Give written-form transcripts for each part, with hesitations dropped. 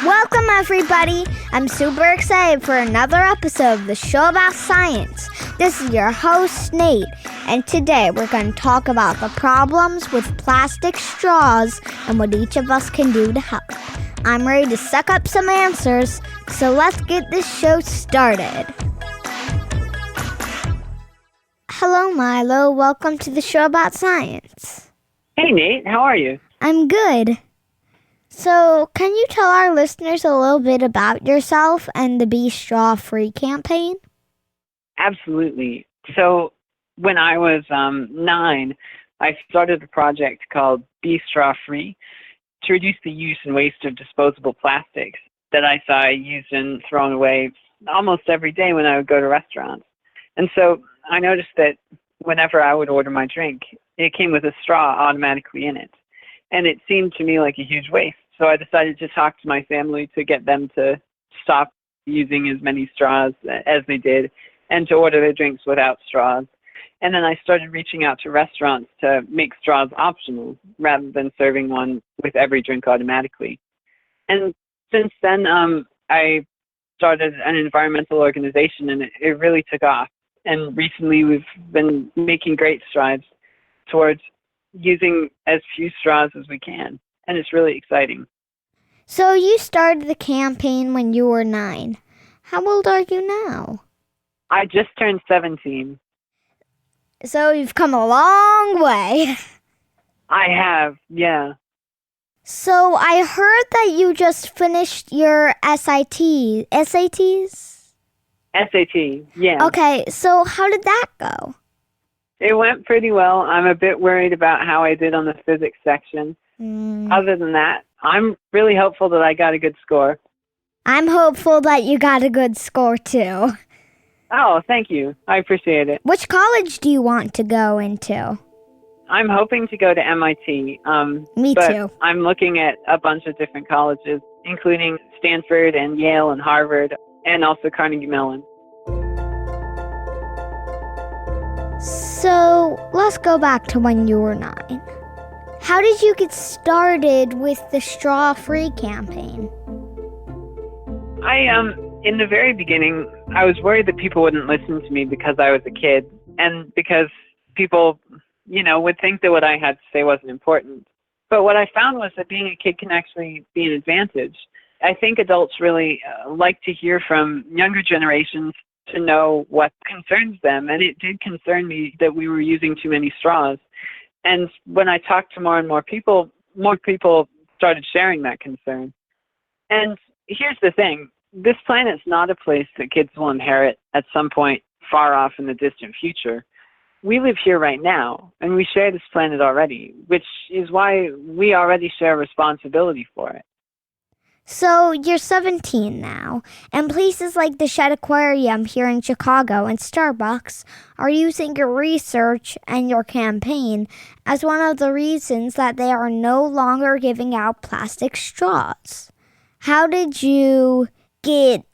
Welcome, everybody. I'm super excited for another episode of the show about science. This is your host, Nate, and today we're going to talk about the problems with plastic straws and what each of us can do to help. I'm ready to suck up some answers, so let's get this show started. Hello, Milo. Welcome to the show about science. Hey, Nate. How are you? I'm good. So, can you tell our listeners a little bit about yourself and the Be Straw Free campaign? Absolutely. So, when I was 9, I started a project called Be Straw Free to reduce the use and waste of disposable plastics that I saw used and thrown away almost every day when I would go to restaurants. And so, I noticed that whenever I would order my drink, it came with a straw automatically in it. And it seemed to me like a huge waste. So I decided to talk to my family to get them to stop using as many straws as they did and to order their drinks without straws. And then I started reaching out to restaurants to make straws optional rather than serving one with every drink automatically. And since then, I started an environmental organization, and it really took off. And recently we've been making great strides towards using as few straws as we can. And it's really exciting. So you started the campaign when you were 9. How old are you now? I just turned 17. So you've come a long way. I have, yeah. So I heard that you just finished your SATs? SAT, yeah. Okay, so how did that go? It went pretty well. I'm a bit worried about how I did on the physics section. Other than that, I'm really hopeful that I got a good score. I'm hopeful that you got a good score, too. Oh, thank you. I appreciate it. Which college do you want to go into? I'm hoping to go to MIT. Me too. I'm looking at a bunch of different colleges, including Stanford and Yale and Harvard, and also Carnegie Mellon. So, let's go back to when you were 9. How did you get started with the straw-free campaign? In the very beginning, I was worried that people wouldn't listen to me because I was a kid, and because people, would think that what I had to say wasn't important. But what I found was that being a kid can actually be an advantage. I think adults really like to hear from younger generations to know what concerns them. And it did concern me that we were using too many straws. And when I talked to more and more people started sharing that concern. And here's the thing. This planet's not a place that kids will inherit at some point far off in the distant future. We live here right now, and we share this planet already, which is why we already share responsibility for it. So you're 17 now, and places like the Shedd Aquarium here in Chicago and Starbucks are using your research and your campaign as one of the reasons that they are no longer giving out plastic straws. How did you get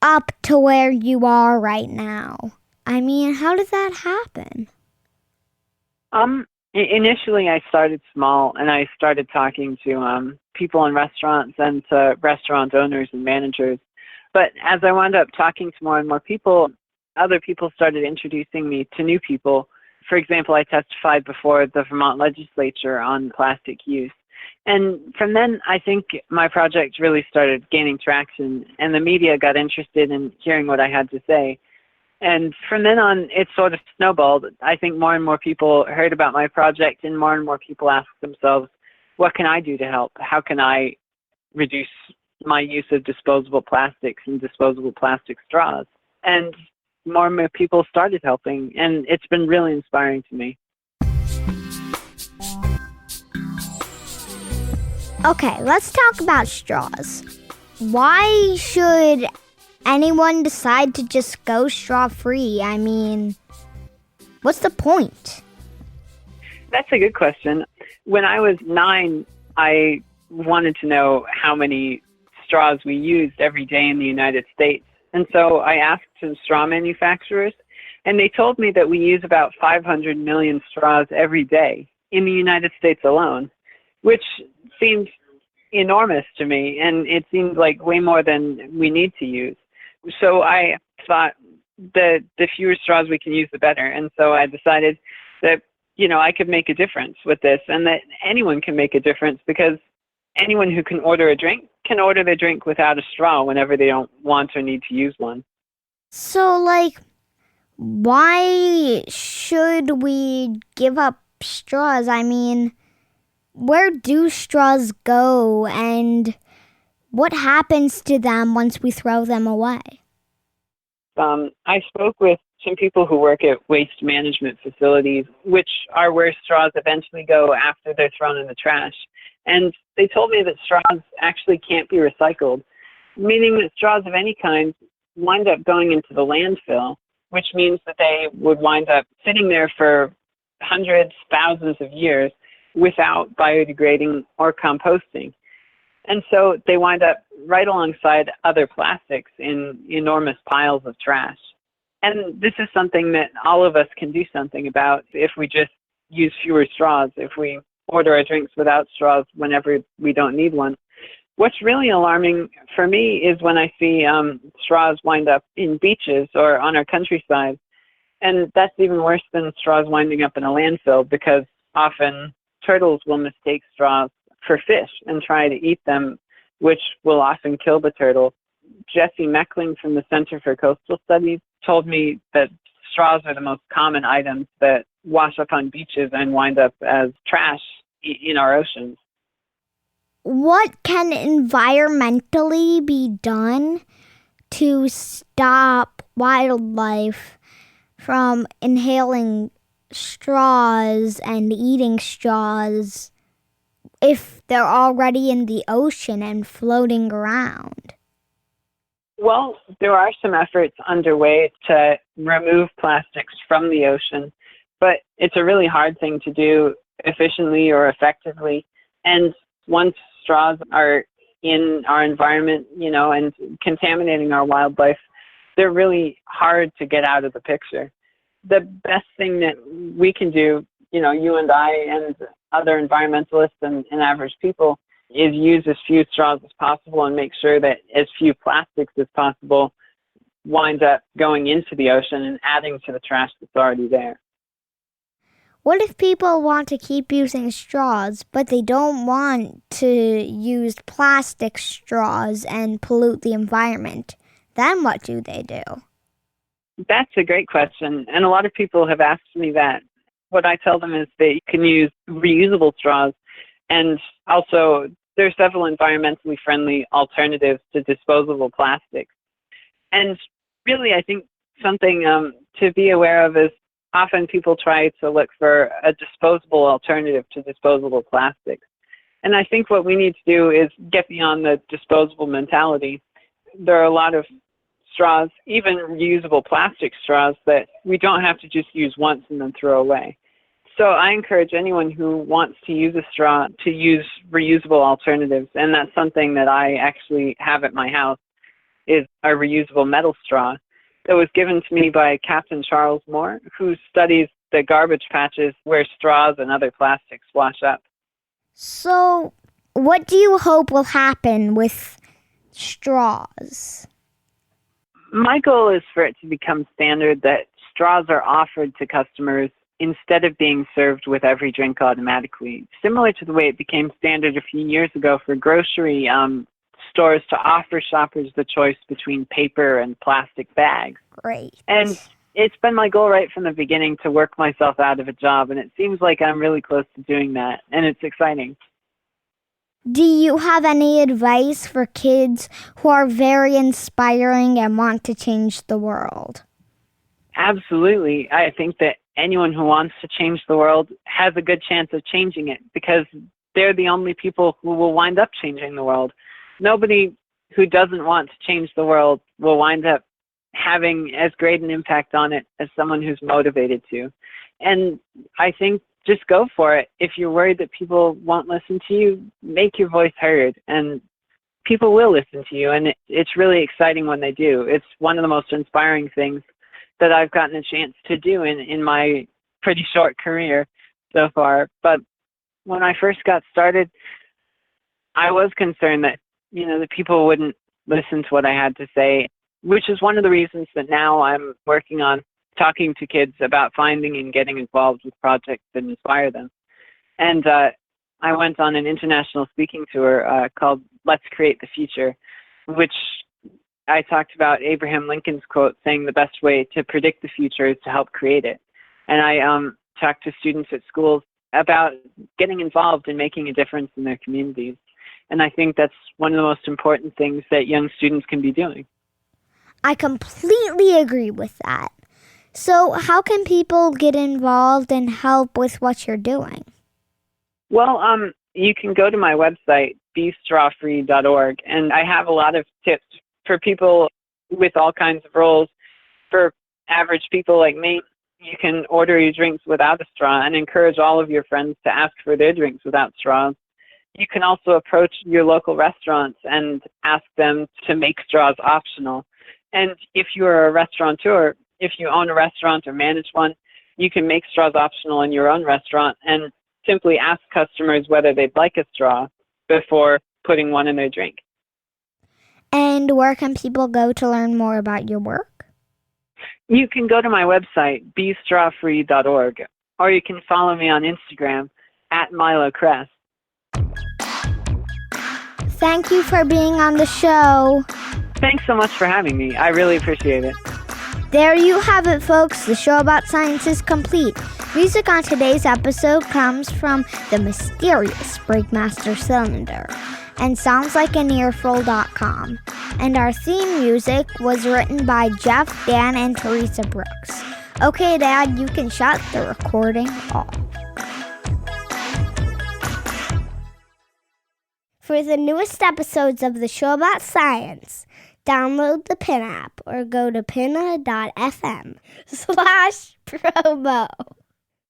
up to where you are right now? I mean, how did that happen? Initially, I started small, and I started talking to people in restaurants and to restaurant owners and managers. But as I wound up talking to more and more people, other people started introducing me to new people. For example, I testified before the Vermont legislature on plastic use. And from then, I think my project really started gaining traction, and the media got interested in hearing what I had to say. And from then on, it sort of snowballed. I think more and more people heard about my project, and more people asked themselves, what can I do to help? How can I reduce my use of disposable plastics and disposable plastic straws? And more people started helping, and it's been really inspiring to me. Okay, let's talk about straws. Why should anyone decide to just go straw-free? I mean, what's the point? That's a good question. When I was 9, I wanted to know how many straws we used every day in the United States. And so I asked some straw manufacturers, and they told me that we use about 500 million straws every day in the United States alone, which seemed enormous to me, and it seemed like way more than we need to use. So I thought that the fewer straws we can use, the better. And so I decided that, I could make a difference with this, and that anyone can make a difference, because anyone who can order a drink can order their drink without a straw whenever they don't want or need to use one. So, why should we give up straws? I mean, where do straws go, and what happens to them once we throw them away? I spoke with some people who work at waste management facilities, which are where straws eventually go after they're thrown in the trash. And they told me that straws actually can't be recycled, meaning that straws of any kind wind up going into the landfill, which means that they would wind up sitting there for hundreds, thousands of years without biodegrading or composting. And so they wind up right alongside other plastics in enormous piles of trash. And this is something that all of us can do something about if we just use fewer straws, if we order our drinks without straws whenever we don't need one. What's really alarming for me is when I see straws wind up in beaches or on our countryside. And that's even worse than straws winding up in a landfill, because often turtles will mistake straws for fish and try to eat them, which will often kill the turtle. Jesse Meckling from the Center for Coastal Studies told me that straws are the most common items that wash up on beaches and wind up as trash in our oceans. What can environmentally be done to stop wildlife from inhaling straws and eating straws if they're already in the ocean and floating around? Well, there are some efforts underway to remove plastics from the ocean, but it's a really hard thing to do efficiently or effectively. And once straws are in our environment, and contaminating our wildlife, they're really hard to get out of the picture. The best thing that we can do, you and I and other environmentalists and average people, is use as few straws as possible and make sure that as few plastics as possible wind up going into the ocean and adding to the trash that's already there. What if people want to keep using straws, but they don't want to use plastic straws and pollute the environment? Then what do they do? That's a great question, and a lot of people have asked me that. What I tell them is they can use reusable straws, and also there are several environmentally friendly alternatives to disposable plastics. And really, I think something to be aware of is often people try to look for a disposable alternative to disposable plastics. And I think what we need to do is get beyond the disposable mentality. There are a lot of straws, even reusable plastic straws, that we don't have to just use once and then throw away. So I encourage anyone who wants to use a straw to use reusable alternatives. And that's something that I actually have at my house, is a reusable metal straw that was given to me by Captain Charles Moore, who studies the garbage patches where straws and other plastics wash up. So what do you hope will happen with straws? My goal is for it to become standard that straws are offered to customers instead of being served with every drink automatically, similar to the way it became standard a few years ago for grocery stores to offer shoppers the choice between paper and plastic bags. Great. And it's been my goal right from the beginning to work myself out of a job, and it seems like I'm really close to doing that, and it's exciting. Do you have any advice for kids who are very inspiring and want to change the world? Absolutely. I think that anyone who wants to change the world has a good chance of changing it, because they're the only people who will wind up changing the world. Nobody who doesn't want to change the world will wind up having as great an impact on it as someone who's motivated to. And I think just go for it. If you're worried that people won't listen to you, make your voice heard, and people will listen to you. And it's really exciting when they do. It's one of the most inspiring things that I've gotten a chance to do in my pretty short career so far. But when I first got started, I was concerned that, the people wouldn't listen to what I had to say, which is one of the reasons that now I'm working on talking to kids about finding and getting involved with projects that inspire them. And I went on an international speaking tour called Let's Create the Future, which I talked about Abraham Lincoln's quote saying the best way to predict the future is to help create it. And I talked to students at schools about getting involved and making a difference in their communities. And I think that's one of the most important things that young students can be doing. I completely agree with that. So how can people get involved and help with what you're doing? Well, you can go to my website, bestrawfree.org, and I have a lot of tips for people with all kinds of roles. For average people like me, you can order your drinks without a straw and encourage all of your friends to ask for their drinks without straws. You can also approach your local restaurants and ask them to make straws optional. And if you're a restaurateur, if you own a restaurant or manage one, you can make straws optional in your own restaurant and simply ask customers whether they'd like a straw before putting one in their drink. And where can people go to learn more about your work? You can go to my website, bestrawfree.org, or you can follow me on Instagram at Milo Cress. Thank you for being on the show. Thanks so much for having me. I really appreciate it. There you have it, folks. The show about science is complete. Music on today's episode comes from the mysterious Breakmaster Cylinder and sounds-like-an-earful.com. And our theme music was written by Jeff, Dan, and Teresa Brooks. Okay, Dad, you can shut the recording off. For the newest episodes of the show about science, download the Pin app or go to pinna.fm/promo.